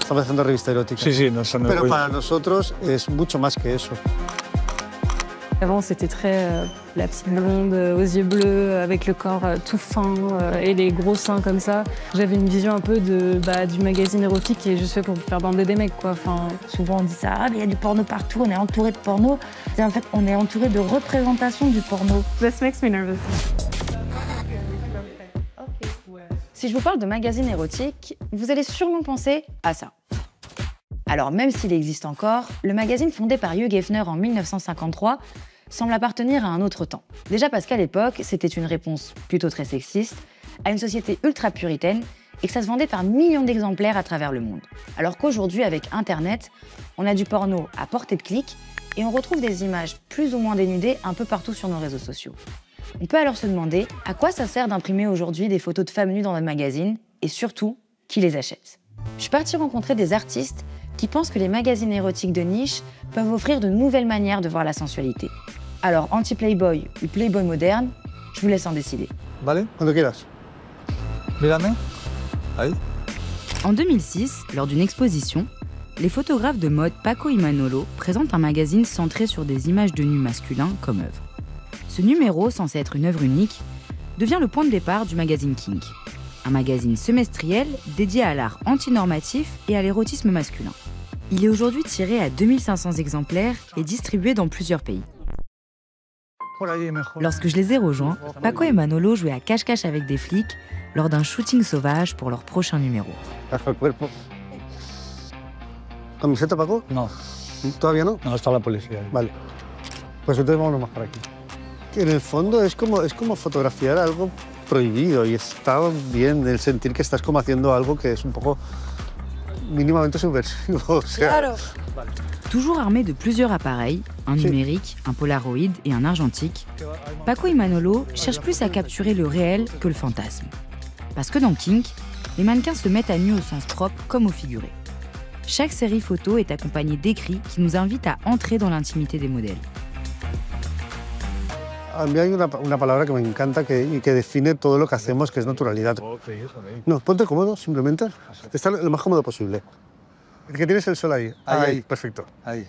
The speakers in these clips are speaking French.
estamos haciendo revista erótica. Sí, sí, no, ça ne... Pero para nosotros es mucho más que eso. Avant, c'était très la petite blonde aux yeux bleus, avec le corps tout fin et les gros seins comme ça. J'avais une vision un peu du magazine érotique et juste fait pour faire bander des mecs, quoi. Enfin, souvent on dit ça, ah mais il y a du porno partout, on est entouré de porno. Et en fait, on est entouré de représentations du porno. This makes me nervous. Si je vous parle de magazine érotique, vous allez sûrement penser à ça. Alors, même s'il existe encore, le magazine fondé par Hugh Hefner en 1953 semble appartenir à un autre temps. Déjà parce qu'à l'époque, c'était une réponse plutôt très sexiste à une société ultra puritaine et que ça se vendait par millions d'exemplaires à travers le monde. Alors qu'aujourd'hui, avec Internet, on a du porno à portée de clic et on retrouve des images plus ou moins dénudées un peu partout sur nos réseaux sociaux. On peut alors se demander à quoi ça sert d'imprimer aujourd'hui des photos de femmes nues dans un magazine et surtout, qui les achète. Je suis partie rencontrer des artistes qui pensent que les magazines érotiques de niche peuvent offrir de nouvelles manières de voir la sensualité. Alors, anti-Playboy ou Playboy moderne, je vous laisse en décider. Vale, cuando quieras. Mírame. Ahí. En 2006, lors d'une exposition, les photographes de mode Paco y Manolo présentent un magazine centré sur des images de nus masculins comme œuvre. Ce numéro, censé être une œuvre unique, devient le point de départ du magazine Kink, un magazine semestriel dédié à l'art antinormatif et à l'érotisme masculin. Il est aujourd'hui tiré à 2500 exemplaires et distribué dans plusieurs pays. Lorsque je les ai rejoints, Paco et Manolo jouaient à cache-cache avec des flics lors d'un shooting sauvage pour leur prochain numéro. ¿Camiseta, Paco? No, ¿Todavía no? no, está la policía. Vale. Pues entonces vámonos más para aquí. En el fondo es como fotografiar algo prohibido y está bien el sentir que estás como haciendo algo que es un poco mínimamente subversivo. O sea, Claro. Toujours armés de plusieurs appareils, un numérique, un polaroid et un argentique, Paco y Manolo cherchent plus à capturer le réel que le fantasme. Parce que dans Kink, les mannequins se mettent à nu au sens propre comme au figuré. Chaque série photo est accompagnée d'écrits qui nous invitent à entrer dans l'intimité des modèles. a mí hay una palabra que me encanta y que define todo lo que hacemos, que es naturalidad. No, ponte cómodo, simplemente. Está lo más cómodo posible. Que tienes el sol ahí. Ahí, perfecto. Ahí.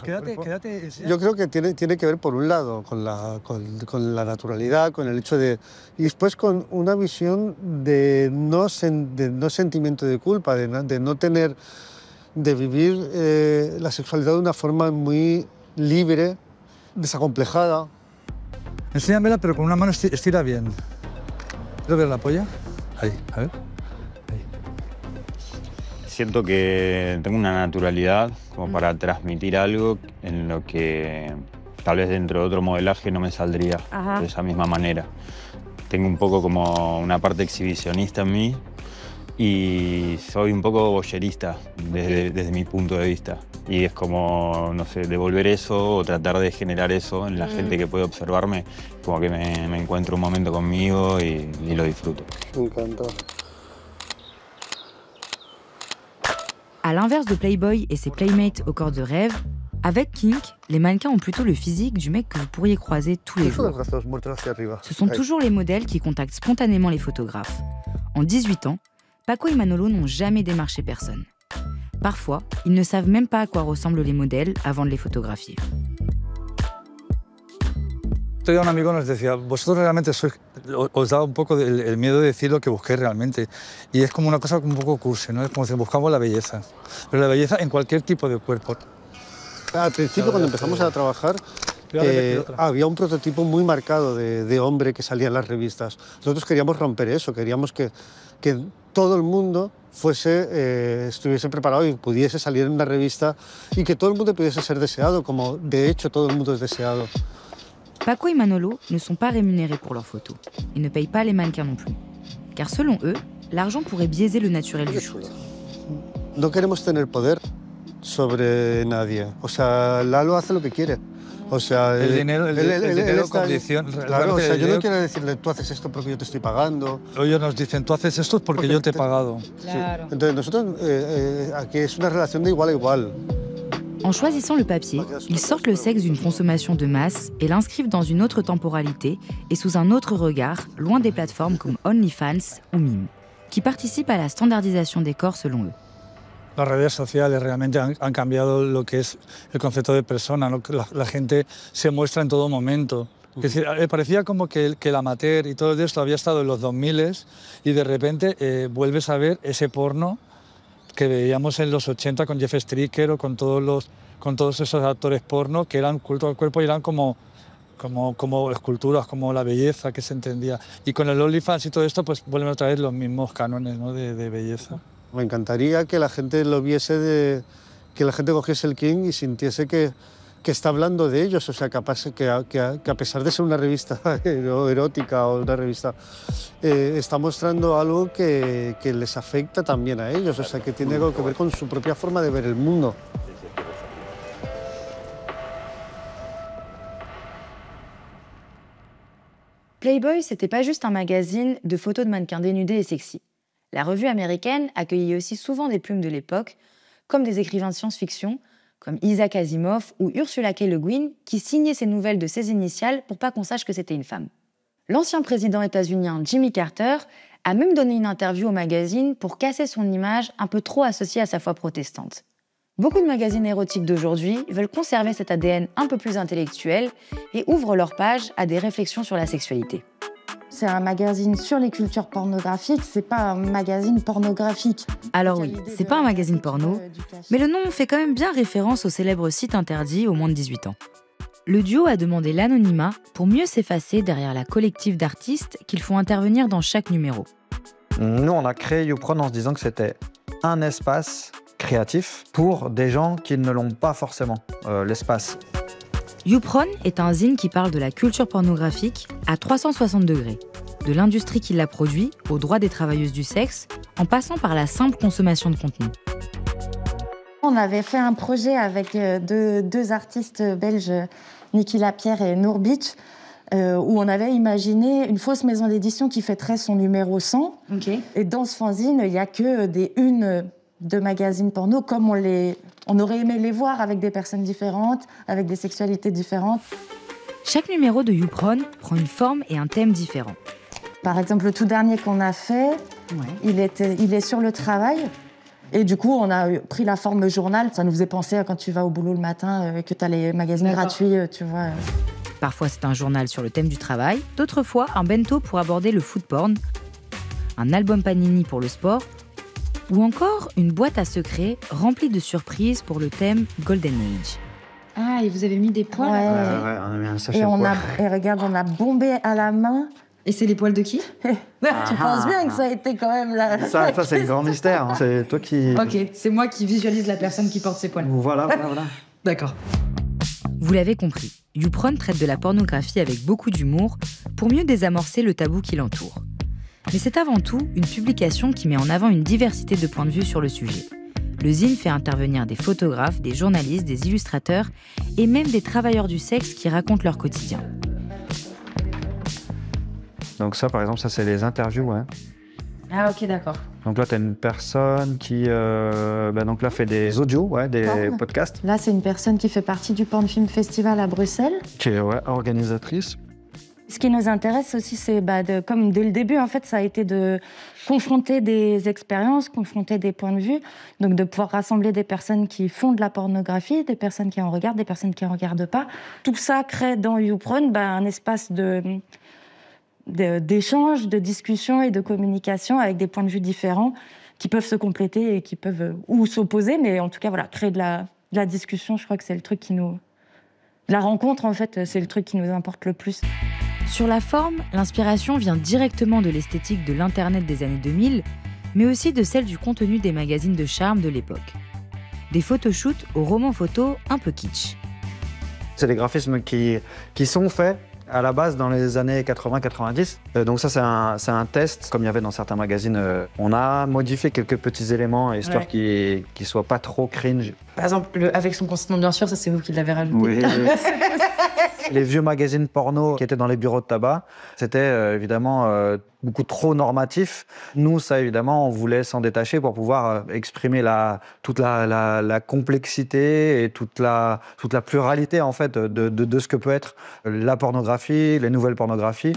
Quédate. Yo creo que tiene que ver, por un lado, con la naturalidad, con el hecho de... Y después con una visión de no sentimiento de culpa, de no tener... de vivir la sexualidad de una forma muy libre, desacomplejada. Enséñamela, pero con una mano estira bien. ¿Quiero ver la polla? Ahí, a ver. Siento que tengo una naturalidad como para transmitir algo en lo que tal vez dentro de otro modelaje no me saldría de esa misma manera. Tengo un poco como una parte exhibicionista en mí y soy un poco voyerista desde mi punto de vista. Y es como, no sé, devolver eso o tratar de generar eso en la gente que puede observarme, como que me encuentro un momento conmigo y lo disfruto. Me encanta. À l'inverse de Playboy et ses playmates au corps de rêve, avec Kink, les mannequins ont plutôt le physique du mec que vous pourriez croiser tous les jours. Ce sont toujours les modèles qui contactent spontanément les photographes. En 18 ans, Paco et Manolo n'ont jamais démarché personne. Parfois, ils ne savent même pas à quoi ressemblent les modèles avant de les photographier. Un amigo nos decía, vosotros realmente os da un poco el miedo de decir lo que busquéis realmente. Y es como una cosa un poco cursi, ¿no? Es como si buscamos la belleza. Pero la belleza en cualquier tipo de cuerpo. Al principio, cuando empezamos a trabajar, había un prototipo muy marcado de hombre que salía en las revistas. Nosotros queríamos romper eso, queríamos que todo el mundo estuviese preparado y pudiese salir en una revista y que todo el mundo pudiese ser deseado, como de hecho todo el mundo es deseado. Paco y Manolo ne sont pas rémunérés pour leurs photos et ne payent pas les mannequins non plus. Car selon eux, l'argent pourrait biaiser le naturel du shoot. No queremos tener poder sobre nadie. O sea, Lalo hace lo que quiere. O sea, el dinero condiciona. Claro, o sea, yo no quiero decirle, tú haces esto porque yo te estoy pagando. Ellos nos dicen, tú haces esto porque yo te he pagado. Claro. Sí. Entonces, nosotros, aquí es una relación de igual a igual. En choisissant le papier, ils sortent le sexe d'une consommation de masse et l'inscrivent dans une autre temporalité et sous un autre regard, loin des plateformes comme OnlyFans ou Mime. qui participent à la standardisation des corps selon eux. Las redes sociales realmente han cambiado lo que es el concepto de persona, ¿no? La gente se muestra en todo momento. Es decir, parecía como que el amateur y todo esto había estado en los 2000 y de repente vuelves a ver ese porno que veíamos en los 80 con Jeff Stricker o con todos esos actores porno que eran culto al cuerpo y eran como esculturas, como la belleza que se entendía. Y con el OnlyFans y todo esto, pues vuelven otra vez los mismos cánones, ¿no? de belleza. Me encantaría que la gente lo viese, que la gente cogiese el King y sintiese que está hablando de ellos, o sea, que a pesar de ser una revista erótica o una revista, está mostrando algo que les afecta también a ellos, o sea, que tiene algo que ver con su propia forma de ver el mundo. Playboy, c'était pas juste un magazine de photos de mannequins dénudés et sexy. La revue américaine accueillait aussi souvent des plumes de l'époque, comme des écrivains de science-fiction, comme Isaac Asimov ou Ursula K. Le Guin, qui signaient ses nouvelles de ses initiales pour pas qu'on sache que c'était une femme. L'ancien président états-unien Jimmy Carter a même donné une interview au magazine pour casser son image un peu trop associée à sa foi protestante. Beaucoup de magazines érotiques d'aujourd'hui veulent conserver cet ADN un peu plus intellectuel et ouvrent leurs pages à des réflexions sur la sexualité. C'est un magazine sur les cultures pornographiques, c'est pas un magazine pornographique. Alors oui, c'est pas un magazine porno, mais le nom fait quand même bien référence au célèbre site interdit aux moins de 18 ans. Le duo a demandé l'anonymat pour mieux s'effacer derrière la collective d'artistes qu'ils font intervenir dans chaque numéro. Nous, on a créé YouPorn en se disant que c'était un espace créatif pour des gens qui ne l'ont pas forcément, l'espace. YouPorn est un zine qui parle de la culture pornographique à 360 degrés, de l'industrie qui la produit aux droits des travailleuses du sexe, en passant par la simple consommation de contenu. On avait fait un projet avec deux artistes belges, Niki Lapierre et Nour Beach, où on avait imaginé une fausse maison d'édition qui fêterait son numéro 100. Okay. Et dans ce fanzine, il n'y a que des unes de magazines porno comme on aurait aimé les voir, avec des personnes différentes, avec des sexualités différentes. Chaque numéro de YouPorn prend une forme et un thème différents. Par exemple, le tout dernier qu'on a fait, il est sur le travail. Et du coup, on a pris la forme journal. Ça nous faisait penser à quand tu vas au boulot le matin, que tu as les magazines gratuits, tu vois. Parfois, c'est un journal sur le thème du travail. D'autres fois, un bento pour aborder le food porn, un album Panini pour le sport, ou encore une boîte à secrets remplie de surprises pour le thème Golden Age. Ah, et vous avez mis des poils? Ouais, on a mis un sachet de poils. Et regarde, on a bombé à la main. Et c'est les poils de qui? Tu penses bien que ça a été quand même là. Ça c'est le grand mystère. Hein. C'est toi qui... Ok, c'est moi qui visualise la personne qui porte ses poils. Voilà. D'accord. Vous l'avez compris, YouPorn traite de la pornographie avec beaucoup d'humour pour mieux désamorcer le tabou qui l'entoure. Mais c'est avant tout une publication qui met en avant une diversité de points de vue sur le sujet. Le zine fait intervenir des photographes, des journalistes, des illustrateurs et même des travailleurs du sexe qui racontent leur quotidien. Donc ça, par exemple, ça c'est les interviews. Ouais. Ah ok, d'accord. Donc là, tu as une personne qui donc là, fait des audios, des podcasts. Là, c'est une personne qui fait partie du Porn Film Festival à Bruxelles. Qui est organisatrice. Ce qui nous intéresse aussi, c'est comme dès le début, en fait, ça a été de confronter des expériences, confronter des points de vue, donc de pouvoir rassembler des personnes qui font de la pornographie, des personnes qui en regardent, des personnes qui en regardent pas. Tout ça crée dans YouPorn un espace d'échange, de discussion et de communication avec des points de vue différents qui peuvent se compléter et qui peuvent ou s'opposer, mais en tout cas, voilà, créer de la discussion, je crois que c'est le truc qui nous... La rencontre, en fait, c'est le truc qui nous importe le plus. Sur la forme, l'inspiration vient directement de l'esthétique de l'Internet des années 2000, mais aussi de celle du contenu des magazines de charme de l'époque. Des photoshoots aux romans photos un peu kitsch. C'est des graphismes qui sont faits à la base dans les années 80-90. Donc ça, c'est un test, comme il y avait dans certains magazines. On a modifié quelques petits éléments, histoire qu'ils ne soient pas trop cringe. Par exemple, avec son consentement, bien sûr, ça c'est vous qui l'avez rajouté. Oui. Les vieux magazines porno qui étaient dans les bureaux de tabac, c'était évidemment beaucoup trop normatif. Nous, ça évidemment, on voulait s'en détacher pour pouvoir exprimer toute la complexité et toute la pluralité en fait de ce que peut être la pornographie, les nouvelles pornographies.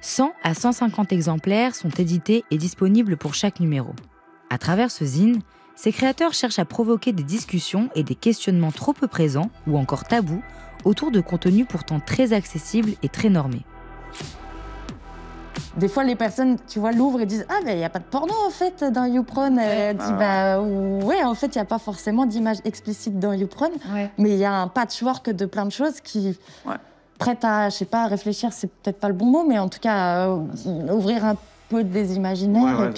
100 à 150 exemplaires sont édités et disponibles pour chaque numéro. À travers ce zine, ses créateurs cherchent à provoquer des discussions et des questionnements trop peu présents ou encore tabous autour de contenus pourtant très accessibles et très normés. Des fois, les personnes, tu vois, l'ouvrent et disent « Ah, mais il n'y a pas de porno, en fait, dans YouPorn. » Elle dit « Bah, ouais, en fait, il n'y a pas forcément d'image explicite dans YouPorn, mais il y a un patchwork de plein de choses qui... prêtent à, je sais pas, à réfléchir, c'est peut-être pas le bon mot, mais en tout cas, ouvrir un peu des imaginaires.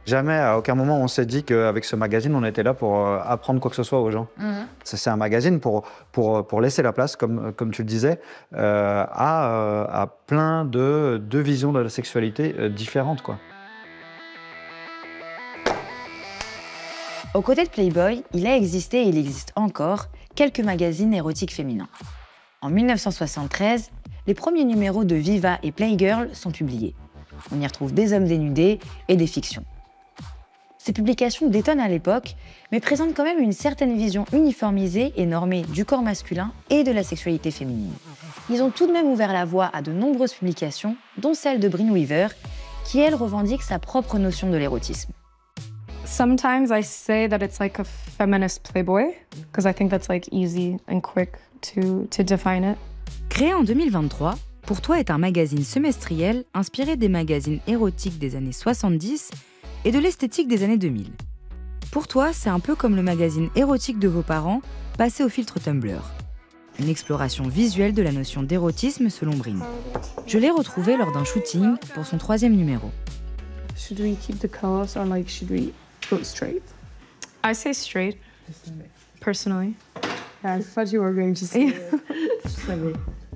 Jamais, à aucun moment, on s'est dit qu'avec ce magazine, on était là pour apprendre quoi que ce soit aux gens. C'est un magazine pour laisser la place, comme tu le disais, à plein de visions de la sexualité différentes, quoi. Aux côtés de Playboy, il a existé et il existe encore quelques magazines érotiques féminins. En 1973, les premiers numéros de Viva et Playgirl sont publiés. On y retrouve des hommes dénudés et des fictions. Ces publications détonnent à l'époque, mais présentent quand même une certaine vision uniformisée et normée du corps masculin et de la sexualité féminine. Ils ont tout de même ouvert la voie à de nombreuses publications, dont celle de Brynne Weaver, qui elle revendique sa propre notion de l'érotisme. Sometimes I say that it's like a feminist Playboy, because I think that's like easy and quick to define it. Créé en 2023, Pour toi est un magazine semestriel inspiré des magazines érotiques des années 70 et de l'esthétique des années 2000. Pour toi, c'est un peu comme le magazine érotique de vos parents, passé au filtre Tumblr. Une exploration visuelle de la notion d'érotisme selon Brynne. Je l'ai retrouvé lors d'un shooting pour son 3e numéro. Should we keep the colors or like should we go straight? I say straight, personally. Yeah, I thought you were going to say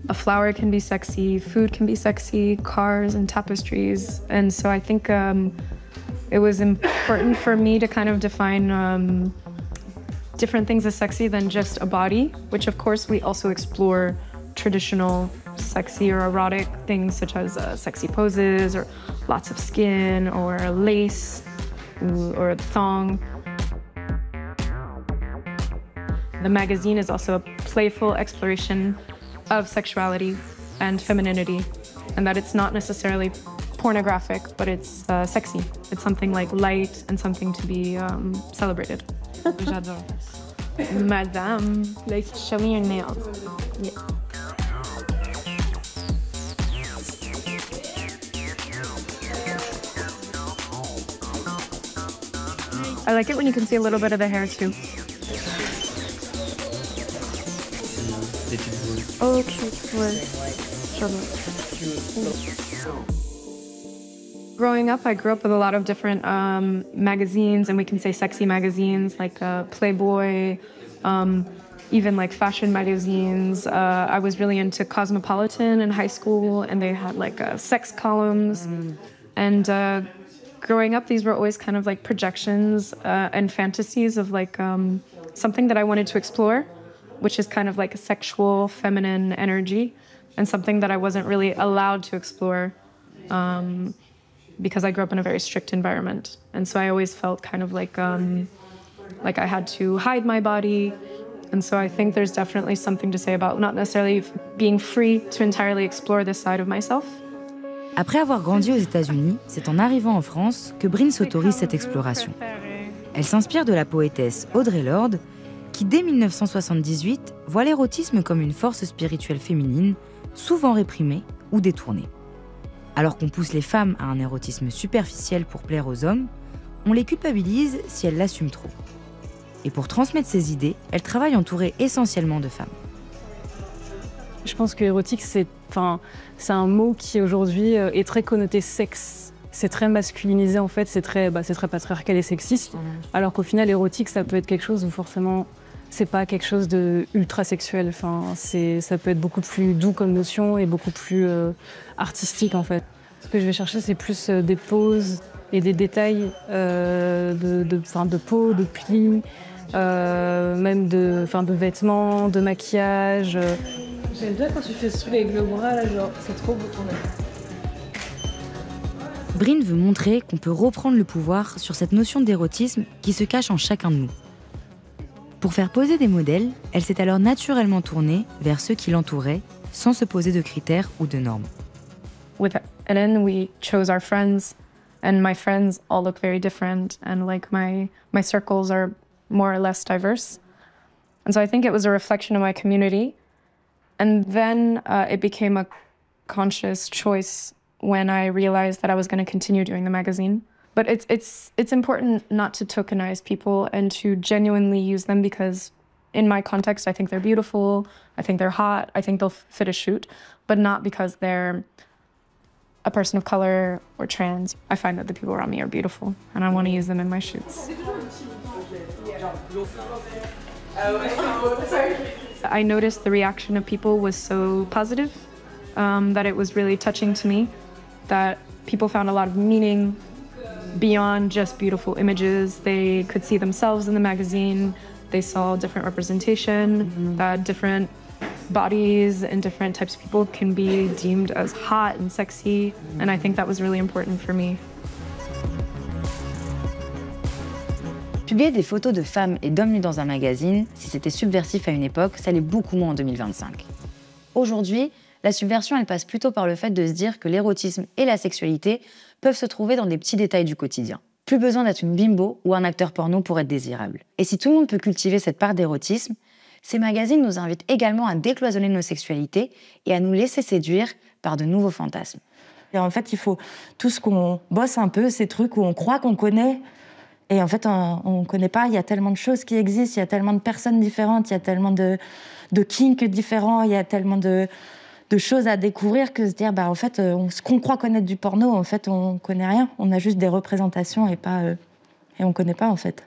A flower can be sexy, food can be sexy, cars and tapestries. And so I think it was important for me to kind of define different things as sexy than just a body, which of course we also explore traditional sexy or erotic things such as sexy poses or lots of skin or lace or a thong. The magazine is also a playful exploration of sexuality and femininity, and that it's not necessarily pornographic, but it's sexy. It's something like light and something to be celebrated. J'adore. Madame, like, show me your nails. Yeah. I like it when you can see a little bit of the hair too. Oh, cute. Growing up, I grew up with a lot of different magazines, and we can say sexy magazines like Playboy, even like fashion magazines. I was really into Cosmopolitan in high school, and they had like sex columns. And growing up, these were always kind of like projections and fantasies of like something that I wanted to explore, which is kind of like a sexual, feminine energy, and something that I wasn't really allowed to explore because I grew up in a very strict environment. And so I always felt kind of like I had to hide my body. And so I think there's definitely something to say about not necessarily being free to entirely explore this side of myself. Après avoir grandi aux États-Unis, c'est en arrivant en France que Brynne s'autorise cette exploration. Elle s'inspire de la poétesse Audre Lorde, qui dès 1978 voit l'érotisme comme une force spirituelle féminine, souvent réprimée ou détournée. Alors qu'on pousse les femmes à un érotisme superficiel pour plaire aux hommes, on les culpabilise si elles l'assument trop. Et pour transmettre ses idées, elle travaille entourée essentiellement de femmes. Je pense que érotique, c'est un mot qui aujourd'hui est très connoté sexe. C'est très masculinisé en fait, c'est très patriarcal et sexiste. Alors qu'au final, érotique, ça peut être quelque chose où forcément, c'est pas quelque chose de ultra sexuel. Enfin, ça peut être beaucoup plus doux comme notion et beaucoup plus artistique en fait. Ce que je vais chercher, c'est plus des poses et des détails de peau, de plis, même de vêtements, de maquillage. J'aime bien quand tu fais ce truc avec le bras, là, genre, c'est trop beau ton œil. Brynne veut montrer qu'on peut reprendre le pouvoir sur cette notion d'érotisme qui se cache en chacun de nous. Pour faire poser des modèles, elle s'est alors naturellement tournée vers ceux qui l'entouraient, sans se poser de critères ou de normes. with Ellen, we chose our friends, and my friends all look very different, and like my circles are more or less diverse. And so I think it was a reflection of my community. And then it became a conscious choice when I realized that I was going to continue doing the magazine. But it's important not to tokenize people and to genuinely use them, because in my context, I think they're beautiful, I think they're hot, I think they'll fit a shoot, but not because they're a person of color or trans. I find that the people around me are beautiful, and I want to use them in my shoots. I noticed the reaction of people was so positive, that it was really touching to me, that people found a lot of meaning beyond just beautiful images. They could see themselves in the magazine. They saw different representation, that different bodies and different types of people can be deemed as hot and sexy, and I think that was really important for me. Publier des photos de femmes et d'hommes nus dans un magazine, si c'était subversif à une époque, ça l'est beaucoup moins en 2025. Aujourd'hui, la subversion, elle passe plutôt par le fait de se dire que l'érotisme et la sexualité peuvent se trouver dans des petits détails du quotidien. Plus besoin d'être une bimbo ou un acteur porno pour être désirable. Et si tout le monde peut cultiver cette part d'érotisme, ces magazines nous invitent également à décloisonner nos sexualités et à nous laisser séduire par de nouveaux fantasmes. Et en fait, il faut tous qu'on bosse un peu ces trucs où on croit qu'on connaît. Et en fait, on ne connaît pas. Il y a tellement de choses qui existent, il y a tellement de personnes différentes, il y a tellement de kinks différents, il y a tellement de choses à découvrir que se dire, bah, en fait, ce qu'on croit connaître du porno, en fait, on ne connaît rien. On a juste des représentations et on ne connaît pas, en fait.